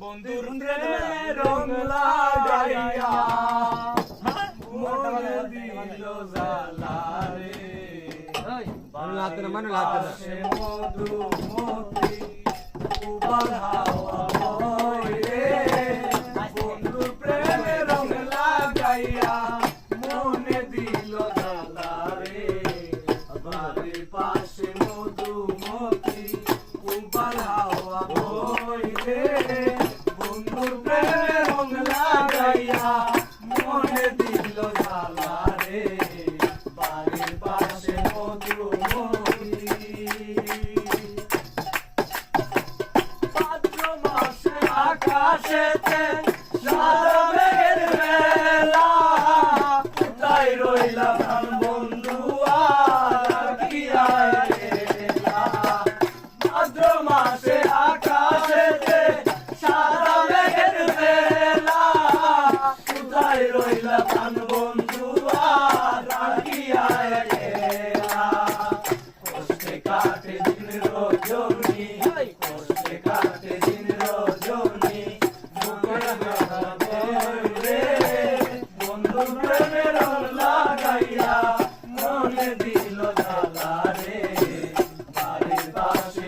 বন্ধুর রং লাগাইয়া মনে দিল জ্বালা রে বাতাসে মধুমতি উবাল হাওয়া বয় রে বন্ধুর প্রেমে রং লাগাইয়া মনে দিল জ্বালা রে বাড়ির পাশে মধুমতি উবাল হাওয়া বয় রে বন্ধুর প্রেমে রং লাগাইয়া মনে দিল জ্বালা রে বাড়ির পাশে মধুমতি ভাদ্র মাসে আকাশেতে সাদা মেঘের মেলা কোথায় রইলা প্রাণ বন্ধু আর কি আইলা ভাদ্র মাসে আকাশেতে সাদা মেঘের মেলা কোথায় রইলা প্রাণ বন্ধু আর কি আইলা কষ্টে কাটে দিন রজনী কষ্টে কাটে দিন রজনী বুকের ব্যথা বয় রে বন্ধু প্রেমে রং লাগাইয়া মনে দিল জ্বালা রে বাড়ির পাশে